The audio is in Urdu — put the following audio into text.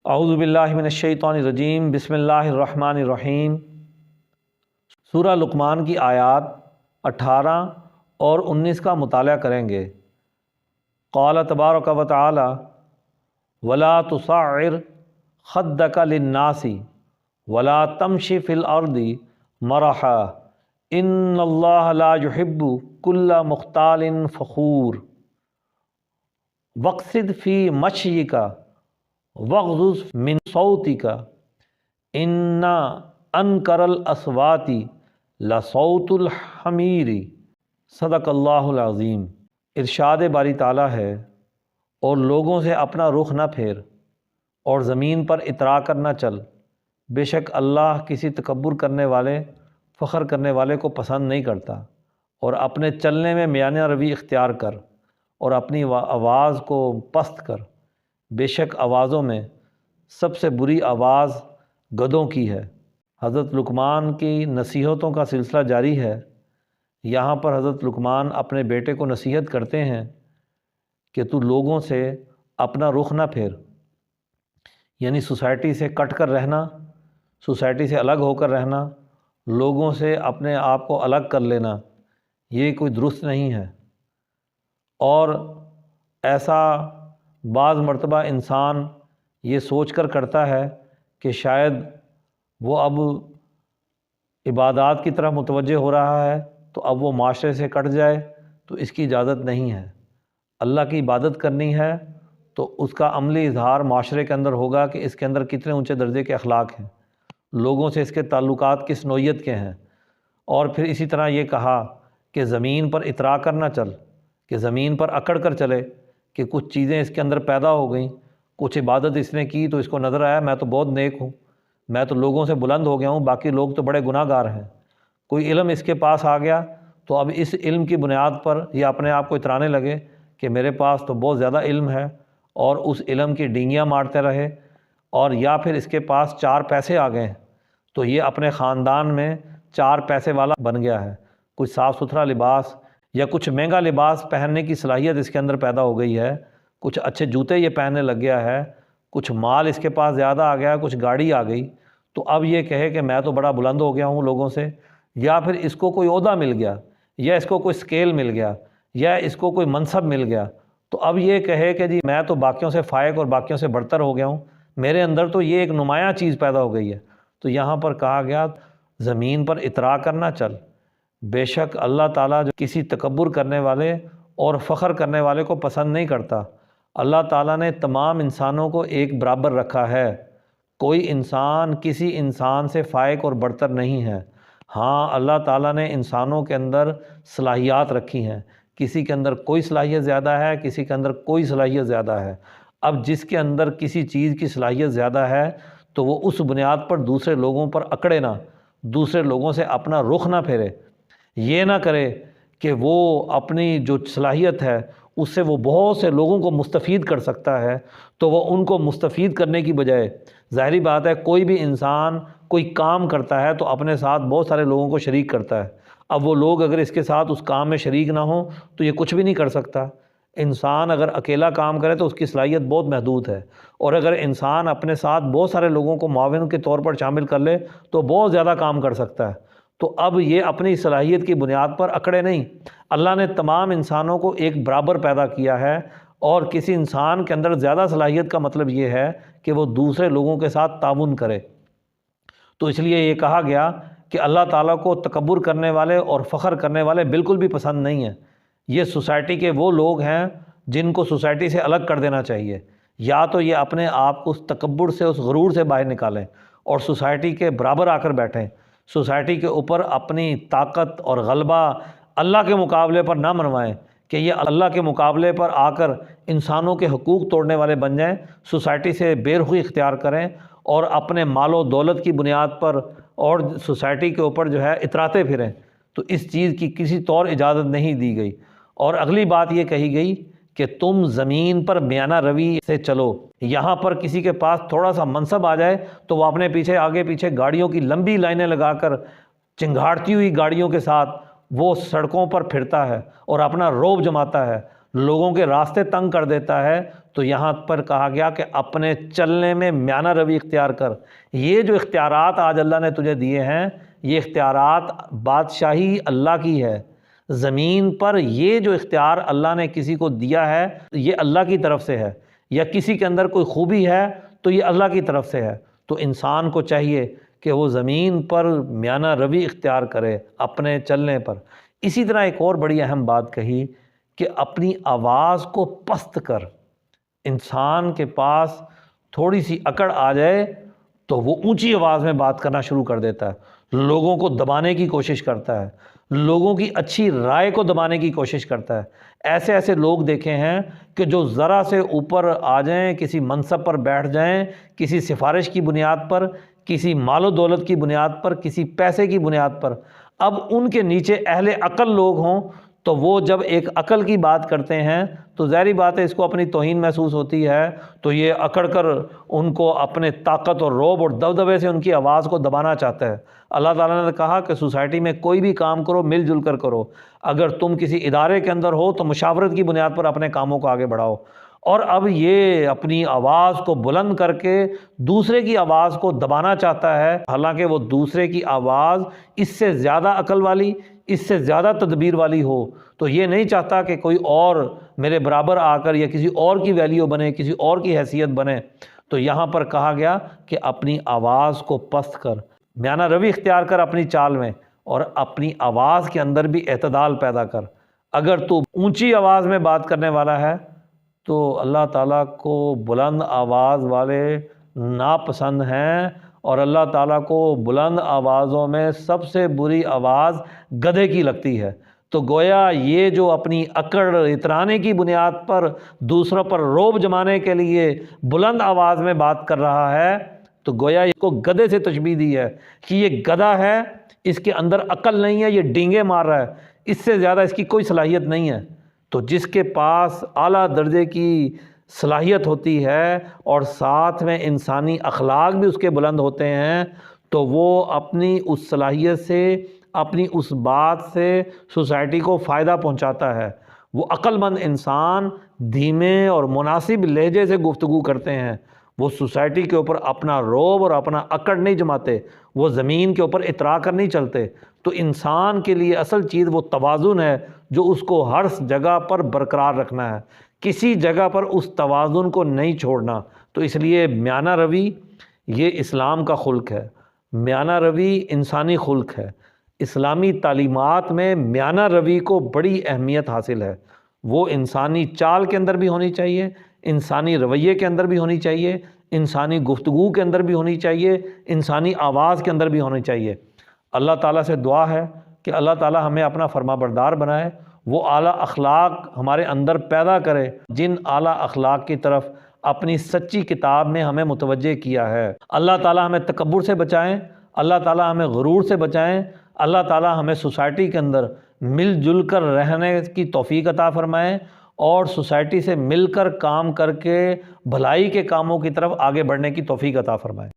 اعوذ باللہ من الشیطان الرجیم، بسم اللہ الرحمن الرحیم۔ سورہ لقمان کی آیات 18 اور 19 کا مطالعہ کریں گے۔ قال تبارک و تعالی ولا تصعر خدک للناس ولا تمشی فی الارض مرحا ان اللہ لا يحب کل مختال فخور واقصد فی مشیک وغضض من صوتک ان انکر الاصوات لصوت الحمیر۔ صدق اللہ العظیم۔ ارشاد باری تعالیٰ ہے، اور لوگوں سے اپنا رخ نہ پھیر اور زمین پر اترا کر نہ چل، بے شک اللہ کسی تکبر کرنے والے، فخر کرنے والے کو پسند نہیں کرتا۔ اور اپنے چلنے میں میانہ روی اختیار کر اور اپنی آواز کو پست کر، بے شک آوازوں میں سب سے بری آواز گدھوں کی ہے۔ حضرت لقمان کی نصیحتوں کا سلسلہ جاری ہے۔ یہاں پر حضرت لقمان اپنے بیٹے کو نصیحت کرتے ہیں کہ تو لوگوں سے اپنا رخ نہ پھیر، یعنی سوسائٹی سے کٹ کر رہنا، سوسائٹی سے الگ ہو کر رہنا، لوگوں سے اپنے آپ کو الگ کر لینا، یہ کوئی درست نہیں ہے۔ اور ایسا بعض مرتبہ انسان یہ سوچ کر کرتا ہے کہ شاید وہ اب عبادات کی طرف متوجہ ہو رہا ہے تو اب وہ معاشرے سے کٹ جائے، تو اس کی اجازت نہیں ہے۔ اللہ کی عبادت کرنی ہے تو اس کا عملی اظہار معاشرے کے اندر ہوگا کہ اس کے اندر کتنے اونچے درجے کے اخلاق ہیں، لوگوں سے اس کے تعلقات کس نوعیت کے ہیں۔ اور پھر اسی طرح یہ کہا کہ زمین پر اترا کر نہ چل، کہ زمین پر اکڑ کر چلے، کہ کچھ چیزیں اس کے اندر پیدا ہو گئیں، کچھ عبادت اس نے کی تو اس کو نظر آیا میں تو بہت نیک ہوں، میں تو لوگوں سے بلند ہو گیا ہوں، باقی لوگ تو بڑے گناہ گار ہیں۔ کوئی علم اس کے پاس آ گیا تو اب اس علم کی بنیاد پر یہ اپنے آپ کو اترانے لگے کہ میرے پاس تو بہت زیادہ علم ہے، اور اس علم کی ڈینگیاں مارتے رہے۔ اور یا پھر اس کے پاس 4 پیسے آ گئے تو یہ اپنے خاندان میں 4 پیسے والا بن گیا ہے، کچھ صاف ستھرا لباس یا کچھ مہنگا لباس پہننے کی صلاحیت اس کے اندر پیدا ہو گئی ہے، کچھ اچھے جوتے یہ پہننے لگ گیا ہے، کچھ مال اس کے پاس زیادہ آ گیا، کچھ گاڑی آ گئی، تو اب یہ کہے کہ میں تو بڑا بلند ہو گیا ہوں لوگوں سے۔ یا پھر اس کو کوئی عہدہ مل گیا، یا اس کو کوئی سکیل مل گیا، یا اس کو کوئی منصب مل گیا، تو اب یہ کہے کہ جی میں تو باقیوں سے فائق اور باقیوں سے برتر ہو گیا ہوں، میرے اندر تو یہ ایک نمایاں چیز پیدا ہو گئی ہے۔ تو یہاں پر کہا گیا زمین پر اترا کر نہ چل، بے شک اللہ تعالیٰ جو کسی تکبر کرنے والے اور فخر کرنے والے کو پسند نہیں کرتا۔ اللہ تعالیٰ نے تمام انسانوں کو ایک برابر رکھا ہے، کوئی انسان کسی انسان سے فائق اور برتر نہیں ہے۔ ہاں اللہ تعالیٰ نے انسانوں کے اندر صلاحیات رکھی ہیں، کسی کے اندر کوئی صلاحیت زیادہ ہے، کسی کے اندر کوئی صلاحیت زیادہ ہے۔ اب جس کے اندر کسی چیز کی صلاحیت زیادہ ہے تو وہ اس بنیاد پر دوسرے لوگوں پر اکڑے نہ، دوسرے لوگوں سے اپنا رخ نہ پھیرے، یہ نہ کرے کہ وہ اپنی جو صلاحیت ہے اس سے وہ بہت سے لوگوں کو مستفید کر سکتا ہے، تو وہ ان کو مستفید کرنے کی بجائے، ظاہری بات ہے کوئی بھی انسان کوئی کام کرتا ہے تو اپنے ساتھ بہت سارے لوگوں کو شریک کرتا ہے۔ اب وہ لوگ اگر اس کے ساتھ اس کام میں شریک نہ ہوں تو یہ کچھ بھی نہیں کر سکتا۔ انسان اگر اکیلا کام کرے تو اس کی صلاحیت بہت محدود ہے، اور اگر انسان اپنے ساتھ بہت سارے لوگوں کو معاون کے طور پر شامل کر لے تو بہت زیادہ کام کر سکتا ہے۔ تو اب یہ اپنی صلاحیت کی بنیاد پر اکڑے نہیں، اللہ نے تمام انسانوں کو ایک برابر پیدا کیا ہے، اور کسی انسان کے اندر زیادہ صلاحیت کا مطلب یہ ہے کہ وہ دوسرے لوگوں کے ساتھ تعاون کرے۔ تو اس لیے یہ کہا گیا کہ اللہ تعالیٰ کو تکبر کرنے والے اور فخر کرنے والے بالکل بھی پسند نہیں ہیں۔ یہ سوسائٹی کے وہ لوگ ہیں جن کو سوسائٹی سے الگ کر دینا چاہیے، یا تو یہ اپنے آپ کو اس تکبر سے، اس غرور سے باہر نکالیں اور سوسائٹی کے برابر آ کر بیٹھیں، سوسائٹی کے اوپر اپنی طاقت اور غلبہ اللہ کے مقابلے پر نہ منوائیں کہ یہ اللہ کے مقابلے پر آ کر انسانوں کے حقوق توڑنے والے بن جائیں، سوسائٹی سے بے رخی اختیار کریں اور اپنے مال و دولت کی بنیاد پر اور سوسائٹی کے اوپر جو ہے اتراتے پھریں۔ تو اس چیز کی کسی طور اجازت نہیں دی گئی۔ اور اگلی بات یہ کہی گئی کہ تم زمین پر میانہ روی سے چلو۔ یہاں پر کسی کے پاس تھوڑا سا منصب آ جائے تو وہ اپنے پیچھے آگے پیچھے گاڑیوں کی لمبی لائنیں لگا کر چنگھاڑتی ہوئی گاڑیوں کے ساتھ وہ سڑکوں پر پھرتا ہے اور اپنا روب جماتا ہے۔ لوگوں کے راستے تنگ کر دیتا ہے، تو یہاں پر کہا گیا کہ اپنے چلنے میں میانہ روی اختیار کر۔ یہ جو اختیارات آج اللہ نے تجھے دیے ہیں، یہ اختیارات بادشاہی اللہ کی ہے۔ زمین پر یہ جو اختیار اللہ نے کسی کو دیا ہے، یہ اللہ کی طرف سے ہے، یا کسی کے اندر کوئی خوبی ہے تو یہ اللہ کی طرف سے ہے۔ تو انسان کو چاہیے کہ وہ زمین پر میانہ روی اختیار کرے اپنے چلنے پر۔ اسی طرح ایک اور بڑی اہم بات کہی کہ اپنی آواز کو پست کر۔ انسان کے پاس تھوڑی سی اکڑ آ جائے تو وہ اونچی آواز میں بات کرنا شروع کر دیتا ہے، لوگوں کو دبانے کی کوشش کرتا ہے، لوگوں کی اچھی رائے کو دبانے کی کوشش کرتا ہے۔ ایسے ایسے لوگ دیکھے ہیں کہ جو ذرا سے اوپر آ جائیں، کسی منصب پر بیٹھ جائیں، کسی سفارش کی بنیاد پر، کسی مال و دولت کی بنیاد پر، کسی پیسے کی بنیاد پر، اب ان کے نیچے اہل عقل لوگ ہوں تو وہ جب ایک عقل کی بات کرتے ہیں تو ظاہری بات ہے اس کو اپنی توہین محسوس ہوتی ہے، تو یہ اکڑ کر ان کو اپنے طاقت اور رعب اور دبدبے سے ان کی آواز کو دبانا چاہتا ہے۔ اللہ تعالیٰ نے کہا کہ سوسائٹی میں کوئی بھی کام کرو مل جل کر کرو، اگر تم کسی ادارے کے اندر ہو تو مشاورت کی بنیاد پر اپنے کاموں کو آگے بڑھاؤ۔ اور اب یہ اپنی آواز کو بلند کر کے دوسرے کی آواز کو دبانا چاہتا ہے، حالانکہ وہ دوسرے کی آواز اس سے زیادہ عقل والی، اس سے زیادہ تدبیر والی ہو، تو یہ نہیں چاہتا کہ کوئی اور میرے برابر آ کر یا کسی اور کی ویلیو بنے، کسی اور کی حیثیت بنے۔ تو یہاں پر کہا گیا کہ اپنی آواز کو پست کر، میانہ روی اختیار کر اپنی چال میں، اور اپنی آواز کے اندر بھی اعتدال پیدا کر۔ اگر تو اونچی آواز میں بات کرنے والا ہے تو اللہ تعالیٰ کو بلند آواز والے ناپسند ہیں، اور اللہ تعالیٰ کو بلند آوازوں میں سب سے بری آواز گدھے کی لگتی ہے۔ تو گویا یہ جو اپنی اکڑ اترانے کی بنیاد پر دوسروں پر رعب جمانے کے لیے بلند آواز میں بات کر رہا ہے، تو گویا اس کو گدھے سے تشبیہ دی ہے کہ یہ گدھا ہے، اس کے اندر عقل نہیں ہے، یہ ڈینگے مار رہا ہے، اس سے زیادہ اس کی کوئی صلاحیت نہیں ہے۔ تو جس کے پاس اعلیٰ درجے کی صلاحیت ہوتی ہے اور ساتھ میں انسانی اخلاق بھی اس کے بلند ہوتے ہیں، تو وہ اپنی اس صلاحیت سے، اپنی اس بات سے سوسائٹی کو فائدہ پہنچاتا ہے۔ وہ عقل مند انسان دھیمے اور مناسب لہجے سے گفتگو کرتے ہیں، وہ سوسائٹی کے اوپر اپنا رعب اور اپنا اکڑ نہیں جماتے، وہ زمین کے اوپر اترا کر نہیں چلتے۔ تو انسان کے لیے اصل چیز وہ توازن ہے جو اس کو ہر جگہ پر برقرار رکھنا ہے، کسی جگہ پر اس توازن کو نہیں چھوڑنا۔ تو اس لیے میانہ روی یہ اسلام کا خلق ہے، میانہ روی انسانی خلق ہے۔ اسلامی تعلیمات میں میانہ روی کو بڑی اہمیت حاصل ہے، وہ انسانی چال کے اندر بھی ہونی چاہیے، انسانی رویے کے اندر بھی ہونی چاہیے، انسانی گفتگو کے اندر بھی ہونی چاہیے، انسانی آواز کے اندر بھی ہونی چاہیے۔ اللہ تعالیٰ سے دعا ہے کہ اللہ تعالیٰ ہمیں اپنا فرما بردار بنائے، وہ اعلیٰ اخلاق ہمارے اندر پیدا کرے جن اعلیٰ اخلاق کی طرف اپنی سچی کتاب میں ہمیں متوجہ کیا ہے۔ اللہ تعالیٰ ہمیں تکبر سے بچائیں، اللہ تعالیٰ ہمیں غرور سے بچائیں، اللہ تعالیٰ ہمیں سوسائٹی کے اندر مل جل کر رہنے کی توفیق عطا فرمائیں، اور سوسائٹی سے مل کر کام کر کے بھلائی کے کاموں کی طرف آگے بڑھنے کی توفیق عطا فرمائیں۔